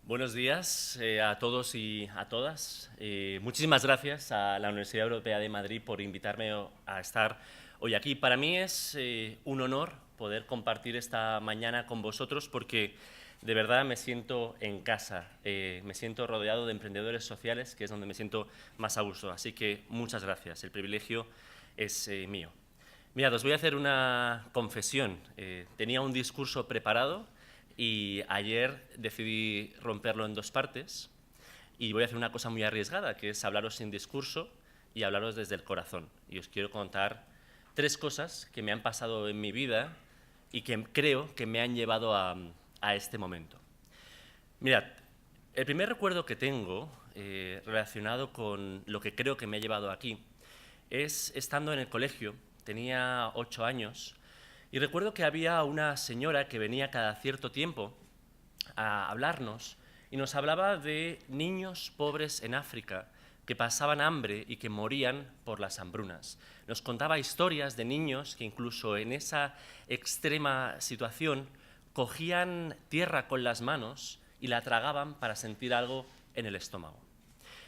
Buenos días a todos y a todas. Muchísimas gracias a la Universidad Europea de Madrid por invitarme a estar hoy aquí. Para mí es un honor poder compartir esta mañana con vosotros porque de verdad me siento en casa, me siento rodeado de emprendedores sociales, que es donde me siento más a gusto. Así que muchas gracias, el privilegio es mío. Mirad, os voy a hacer una confesión. Tenía un discurso preparado y ayer decidí romperlo en dos partes y voy a hacer una cosa muy arriesgada, que es hablaros sin discurso y hablaros desde el corazón. Y os quiero contar tres cosas que me han pasado en mi vida y que creo que me han llevado a este momento. Mirad, el primer recuerdo que tengo relacionado con lo que creo que me ha llevado aquí es estando en el colegio. Tenía 8 años y recuerdo que había una señora que venía cada cierto tiempo a hablarnos y nos hablaba de niños pobres en África que pasaban hambre y que morían por las hambrunas. Nos contaba historias de niños que incluso en esa extrema situación cogían tierra con las manos y la tragaban para sentir algo en el estómago.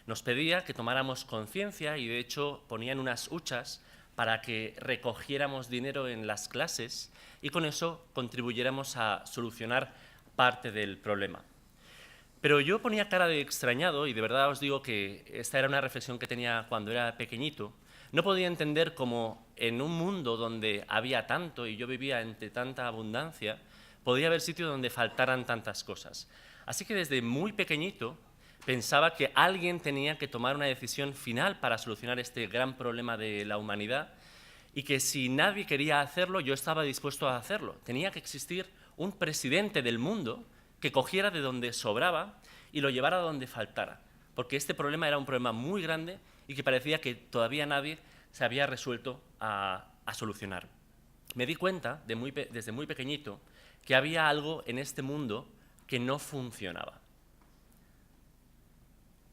Nos pedía que tomáramos conciencia y de hecho ponían unas huchas para que recogiéramos dinero en las clases y con eso contribuyéramos a solucionar parte del problema. Pero yo ponía cara de extrañado y de verdad os digo que esta era una reflexión que tenía cuando era pequeñito. No podía entender cómo en un mundo donde había tanto y yo vivía entre tanta abundancia, podía haber sitios donde faltaran tantas cosas. Así que desde muy pequeñito pensaba que alguien tenía que tomar una decisión final para solucionar este gran problema de la humanidad y que si nadie quería hacerlo, yo estaba dispuesto a hacerlo. Tenía que existir un presidente del mundo que cogiera de donde sobraba y lo llevara a donde faltara, porque este problema era un problema muy grande y que parecía que todavía nadie se había resuelto a solucionar. Me di cuenta desde muy pequeñito que había algo en este mundo que no funcionaba.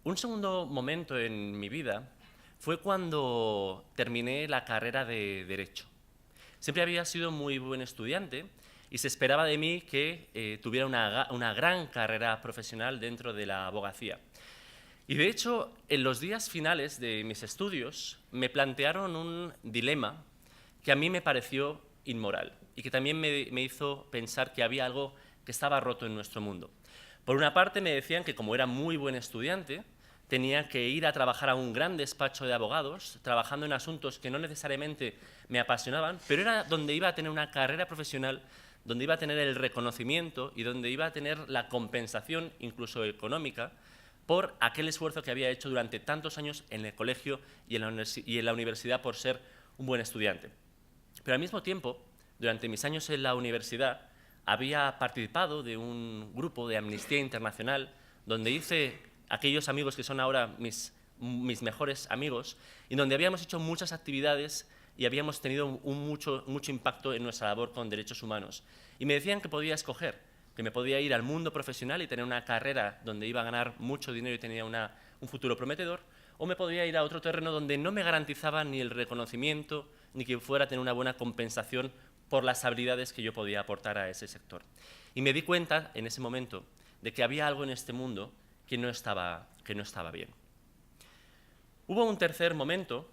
Un segundo momento en mi vida fue cuando terminé la carrera de Derecho. Siempre había sido muy buen estudiante y se esperaba de mí que tuviera una gran carrera profesional dentro de la abogacía. Y de hecho, en los días finales de mis estudios me plantearon un dilema que a mí me pareció inmoral y que también me hizo pensar que había algo que estaba roto en nuestro mundo. Por una parte me decían que como era muy buen estudiante, tenía que ir a trabajar a un gran despacho de abogados, trabajando en asuntos que no necesariamente me apasionaban, pero era donde iba a tener una carrera profesional, donde iba a tener el reconocimiento y donde iba a tener la compensación, incluso económica, por aquel esfuerzo que había hecho durante tantos años en el colegio y en la universidad por ser un buen estudiante. Pero al mismo tiempo, durante mis años en la universidad, había participado de un grupo de Amnistía Internacional donde hice aquellos amigos que son ahora mis mejores amigos y donde habíamos hecho muchas actividades y habíamos tenido mucho impacto en nuestra labor con derechos humanos. Y me decían que podía escoger, que me podía ir al mundo profesional y tener una carrera donde iba a ganar mucho dinero y tenía un futuro prometedor, o me podía ir a otro terreno donde no me garantizaba ni el reconocimiento ni que fuera a tener una buena compensación por las habilidades que yo podía aportar a ese sector. Y me di cuenta en ese momento de que había algo en este mundo que no estaba bien. Hubo un tercer momento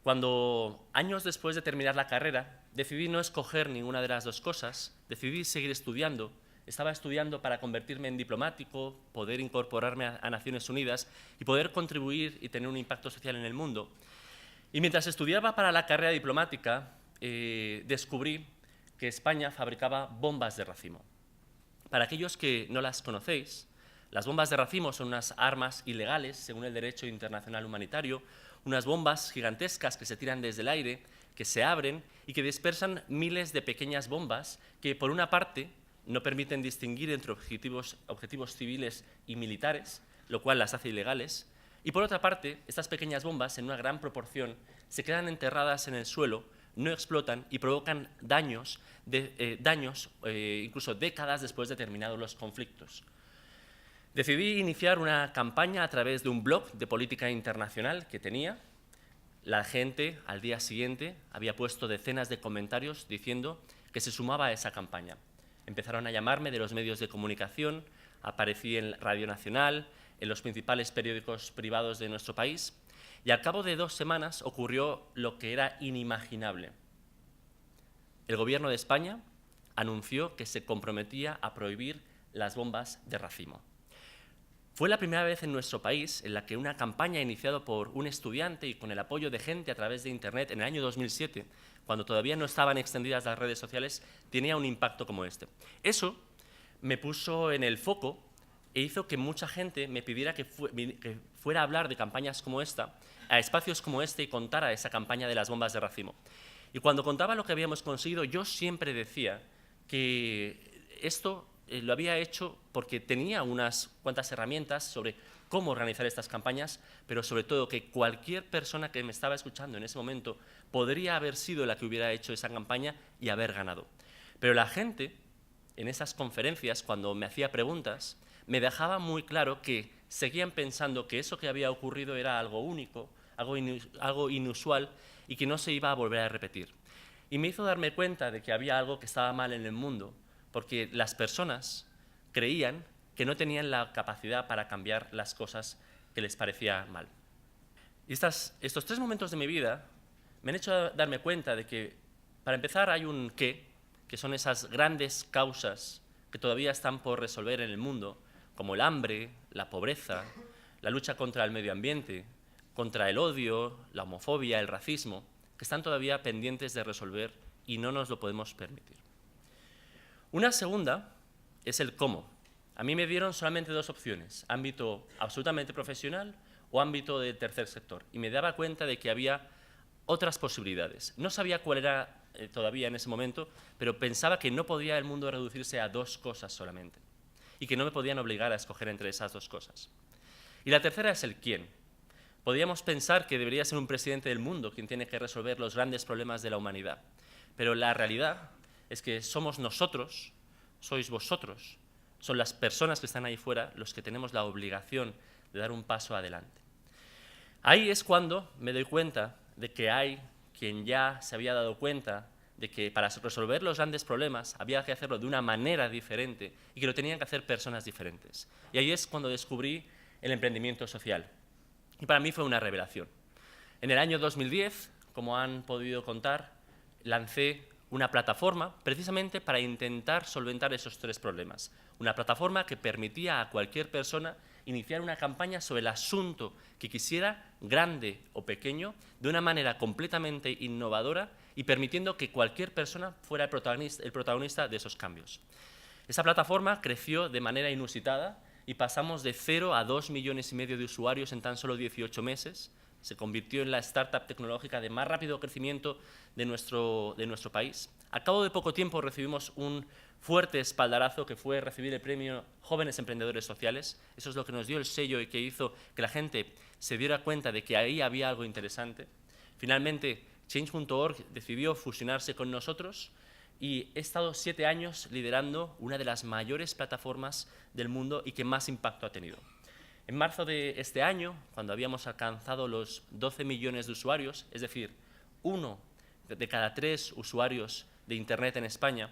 cuando, años después de terminar la carrera, decidí no escoger ninguna de las dos cosas, decidí seguir estudiando. Estaba estudiando para convertirme en diplomático, poder incorporarme a Naciones Unidas y poder contribuir y tener un impacto social en el mundo. Y mientras estudiaba para la carrera diplomática, descubrí que España fabricaba bombas de racimo. Para aquellos que no las conocéis, las bombas de racimo son unas armas ilegales, según el derecho internacional humanitario, unas bombas gigantescas que se tiran desde el aire, que se abren y que dispersan miles de pequeñas bombas que, por una parte, no permiten distinguir entre objetivos civiles y militares, lo cual las hace ilegales, y por otra parte, estas pequeñas bombas, en una gran proporción, se quedan enterradas en el suelo, no explotan y provocan daños incluso décadas después de terminados los conflictos. Decidí iniciar una campaña a través de un blog de política internacional que tenía. La gente, al día siguiente, había puesto decenas de comentarios diciendo que se sumaba a esa campaña. Empezaron a llamarme de los medios de comunicación, aparecí en Radio Nacional, en los principales periódicos privados de nuestro país, y al cabo de 2 semanas ocurrió lo que era inimaginable. El Gobierno de España anunció que se comprometía a prohibir las bombas de racimo. Fue la primera vez en nuestro país en la que una campaña iniciada por un estudiante y con el apoyo de gente a través de Internet en el año 2007, cuando todavía no estaban extendidas las redes sociales, tenía un impacto como este. Eso me puso en el foco e hizo que mucha gente me pidiera que fuera a hablar de campañas como esta, a espacios como este, y contara esa campaña de las bombas de racimo. Y cuando contaba lo que habíamos conseguido, yo siempre decía que esto lo había hecho porque tenía unas cuantas herramientas sobre cómo organizar estas campañas, pero sobre todo que cualquier persona que me estaba escuchando en ese momento podría haber sido la que hubiera hecho esa campaña y haber ganado. Pero la gente, en esas conferencias, cuando me hacía preguntas, me dejaba muy claro que seguían pensando que eso que había ocurrido era algo único, algo inusual y que no se iba a volver a repetir. Y me hizo darme cuenta de que había algo que estaba mal en el mundo, porque las personas creían que no tenían la capacidad para cambiar las cosas que les parecía mal. Y estos 3 momentos de mi vida me han hecho darme cuenta de que, para empezar, hay un qué, que son esas grandes causas que todavía están por resolver en el mundo, como el hambre, la pobreza, la lucha contra el medio ambiente, contra el odio, la homofobia, el racismo, que están todavía pendientes de resolver y no nos lo podemos permitir. Una segunda es el cómo. A mí me dieron solamente 2 opciones, ámbito absolutamente profesional o ámbito del tercer sector, y me daba cuenta de que había otras posibilidades. No sabía cuál era todavía en ese momento, pero pensaba que no podía el mundo reducirse a 2 cosas solamente, y que no me podían obligar a escoger entre esas 2 cosas. Y la tercera es el quién. Podríamos pensar que debería ser un presidente del mundo quien tiene que resolver los grandes problemas de la humanidad, pero la realidad es que somos nosotros, sois vosotros, son las personas que están ahí fuera los que tenemos la obligación de dar un paso adelante. Ahí es cuando me doy cuenta de que hay quien ya se había dado cuenta de que para resolver los grandes problemas había que hacerlo de una manera diferente y que lo tenían que hacer personas diferentes. Y ahí es cuando descubrí el emprendimiento social. Y para mí fue una revelación. En el año 2010, como han podido contar, lancé una plataforma precisamente para intentar solventar esos 3 problemas. Una plataforma que permitía a cualquier persona iniciar una campaña sobre el asunto que quisiera, grande o pequeño, de una manera completamente innovadora y permitiendo que cualquier persona fuera el protagonista de esos cambios. Esa plataforma creció de manera inusitada y pasamos de 0 a 2,5 millones de usuarios en tan solo 18 meses. Se convirtió en la startup tecnológica de más rápido crecimiento de nuestro país. Al cabo de poco tiempo recibimos un fuerte espaldarazo que fue recibir el premio Jóvenes Emprendedores Sociales. Eso es lo que nos dio el sello y que hizo que la gente se diera cuenta de que ahí había algo interesante. Finalmente, Change.org decidió fusionarse con nosotros y he estado 7 años liderando una de las mayores plataformas del mundo y que más impacto ha tenido. En marzo de este año, cuando habíamos alcanzado los 12 millones de usuarios, es decir, 1 de cada 3 usuarios de Internet en España,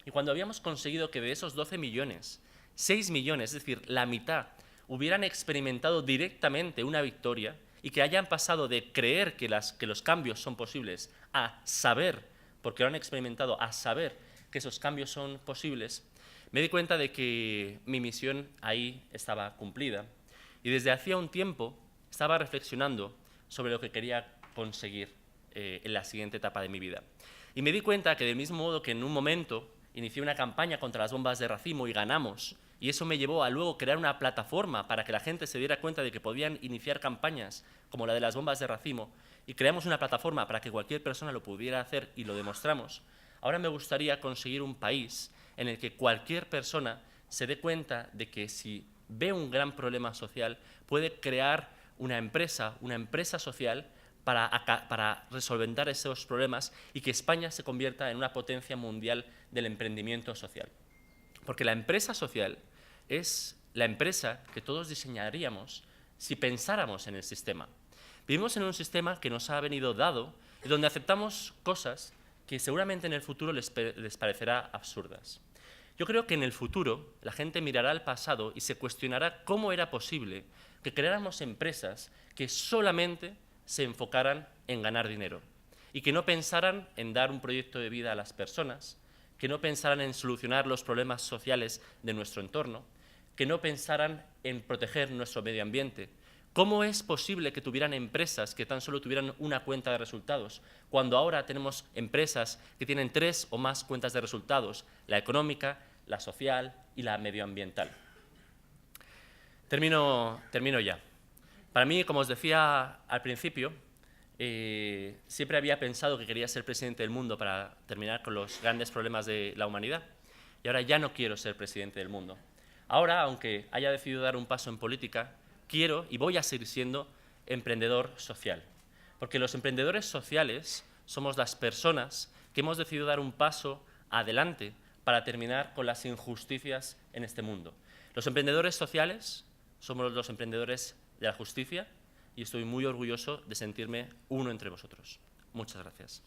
y cuando habíamos conseguido que de esos 12 millones, 6 millones, es decir, la mitad, hubieran experimentado directamente una victoria y que hayan pasado de creer que los cambios son posibles a saber, porque lo han experimentado, a saber que esos cambios son posibles, me di cuenta de que mi misión ahí estaba cumplida. Y desde hacía un tiempo estaba reflexionando sobre lo que quería conseguir en la siguiente etapa de mi vida. Y me di cuenta que del mismo modo que en un momento inicié una campaña contra las bombas de racimo y ganamos, y eso me llevó a luego crear una plataforma para que la gente se diera cuenta de que podían iniciar campañas como la de las bombas de racimo, y creamos una plataforma para que cualquier persona lo pudiera hacer y lo demostramos. Ahora me gustaría conseguir un país en el que cualquier persona se dé cuenta de que si ve un gran problema social puede crear una empresa social para resolver esos problemas y que España se convierta en una potencia mundial del emprendimiento social. Porque la empresa social es la empresa que todos diseñaríamos si pensáramos en el sistema. Vivimos en un sistema que nos ha venido dado y donde aceptamos cosas que seguramente en el futuro les parecerá absurdas. Yo creo que en el futuro la gente mirará al pasado y se cuestionará cómo era posible que creáramos empresas que solamente se enfocaran en ganar dinero y que no pensaran en dar un proyecto de vida a las personas, que no pensaran en solucionar los problemas sociales de nuestro entorno, que no pensaran en proteger nuestro medio ambiente. ¿Cómo es posible que tuvieran empresas que tan solo tuvieran una cuenta de resultados, cuando ahora tenemos empresas que tienen 3 o más cuentas de resultados, la económica, la social y la medioambiental? Termino ya. Para mí, como os decía al principio, siempre había pensado que quería ser presidente del mundo para terminar con los grandes problemas de la humanidad, y ahora ya no quiero ser presidente del mundo. Ahora, aunque haya decidido dar un paso en política, quiero y voy a seguir siendo emprendedor social, porque los emprendedores sociales somos las personas que hemos decidido dar un paso adelante para terminar con las injusticias en este mundo. Los emprendedores sociales somos los emprendedores de la justicia y estoy muy orgulloso de sentirme uno entre vosotros. Muchas gracias.